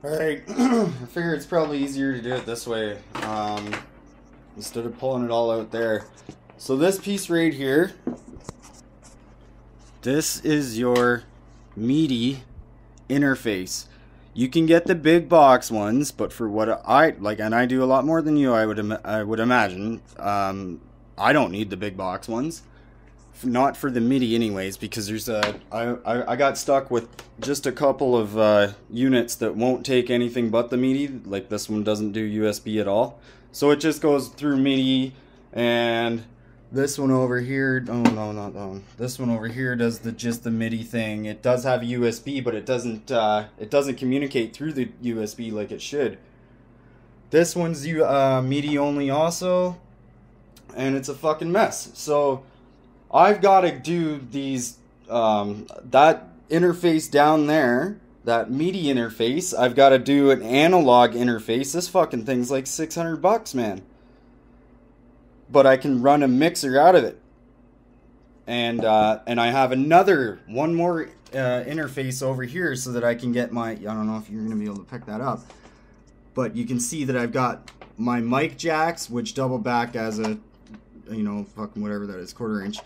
Alright, I figure it's probably easier to do it this way, instead of pulling it all out there. So this piece right here, this is your MIDI interface. You can get the big box ones, but for what I like, and I do a lot more than you, I would imagine. I don't need the big box ones, not for the MIDI anyways, because there's I got stuck with just a couple of units that won't take anything but the MIDI. Like this one doesn't do USB at all, so it just goes through MIDI. And this one over here, oh no, not that one. This one over here does just the MIDI thing. It does have a USB, but it doesn't communicate through the USB like it should. This one's MIDI only also, and it's a fucking mess. So I've got to do these that interface down there, that MIDI interface. I've got to do an analog interface. This fucking thing's like $600, man. But I can run a mixer out of it, and I have one more interface over here so that I can get my, I don't know if you're gonna be able to pick that up, but you can see that I've got my mic jacks, which double back as a, you know, fucking whatever that is, 1/4 inch.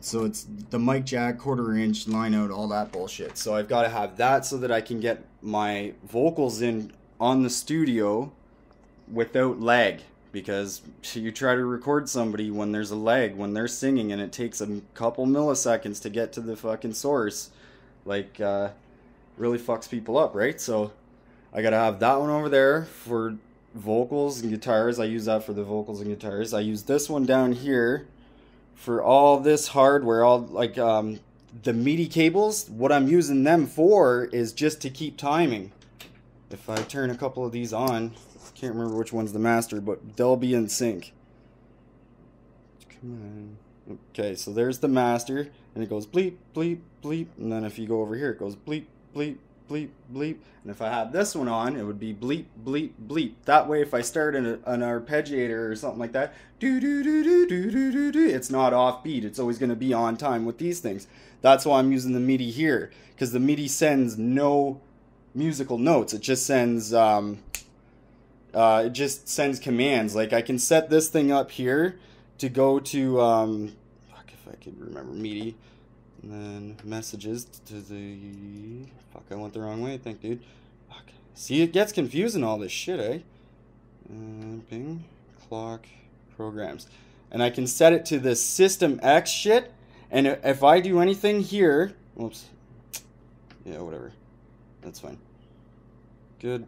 So it's the mic jack, 1/4 inch, line out, all that bullshit. So I've got to have that so that I can get my vocals in on the studio without lag. Because you try to record somebody when there's a lag, when they're singing, and it takes a couple milliseconds to get to the fucking source. Like, really fucks people up, right? So I gotta have that one over there for vocals and guitars. I use that for the vocals and guitars. I use this one down here for all this hardware, all like the MIDI cables. What I'm using them for is just to keep timing. If I turn a couple of these on, can't remember which one's the master, but they'll be in sync. Come on. Okay, so there's the master, and it goes bleep, bleep, bleep, and then if you go over here, it goes bleep, bleep, bleep, bleep, and if I had this one on, it would be bleep, bleep, bleep. That way, if I start an arpeggiator or something like that, it's not offbeat. It's always going to be on time with these things. That's why I'm using the MIDI here, because the MIDI sends no musical notes. It just sends commands. Like I can set this thing up here to go to fuck if I could remember MIDI, and then messages to the fuck. I went the wrong way. I think, dude. Fuck. See, it gets confusing all this shit, eh? Ping, clock, programs, and I can set it to the System X shit. And if I do anything here, whoops, yeah, whatever, that's fine. Good.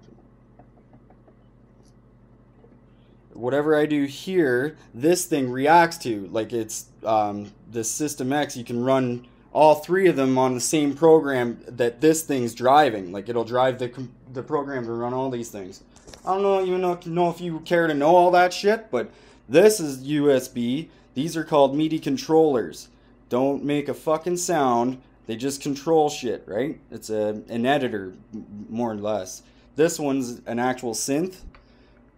Whatever I do here, this thing reacts to. Like it's the System X, you can run all three of them on the same program that this thing's driving. Like it'll drive the program to run all these things. I don't even know if you care to know all that shit, but this is USB. These are called MIDI controllers. Don't make a fucking sound. They just control shit, right? It's an editor, more or less. This one's an actual synth.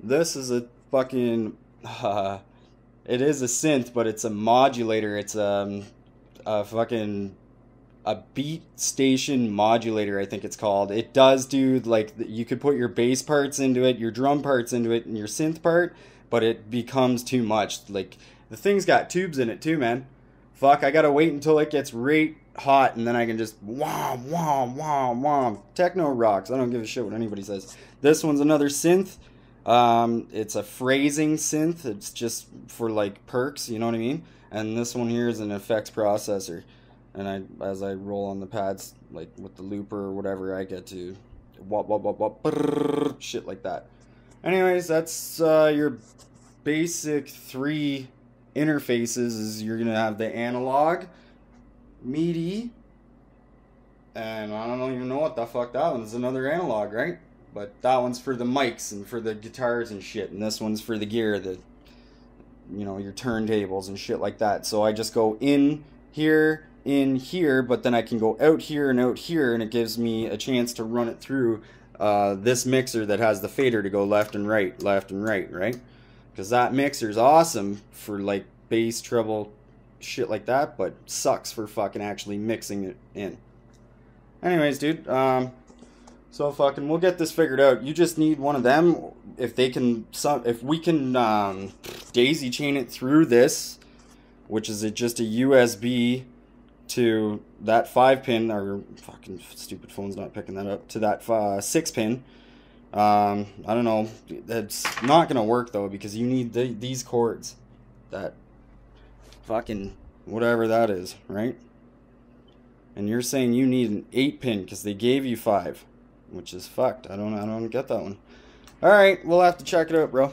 This is a fucking it is a synth, but it's a modulator. It's a beat station modulator, I think it's called. It does do, like, you could put your bass parts into it, your drum parts into it, and your synth part, but it becomes too much. Like, the thing's got tubes in it too, man. Fuck, I gotta wait until it gets right hot, and then I can just wham, wham, wham, wham. Techno rocks. I don't give a shit what anybody says. This one's another synth. It's a phrasing synth. It's just for like perks, you know what I mean? And this one here is an effects processor. And as I roll on the pads, like with the looper or whatever, I get to wop, wop, wop, wop, brrr, shit like that. Anyways, that's your basic three interfaces. Is you're gonna have the analog, MIDI, and I don't even know what the fuck that one is. Another analog, right? But that one's for the mics and for the guitars and shit, and this one's for the gear, you know, your turntables and shit like that. So I just go in here, but then I can go out here, and it gives me a chance to run it through this mixer that has the fader to go left and right, right? Because that mixer's awesome for like bass, treble, shit like that, but sucks for fucking actually mixing it in. Anyways, dude, So fucking, we'll get this figured out. You just need one of them. If they can, if we can daisy chain it through this, which is just a USB to that 5-pin, or fucking stupid phone's not picking that up, to that 6-pin. I don't know. That's not gonna work though, because you need these cords. That fucking whatever that is, right? And you're saying you need an 8-pin because they gave you 5, which is fucked. I don't get that one. All right, we'll have to check it out, bro.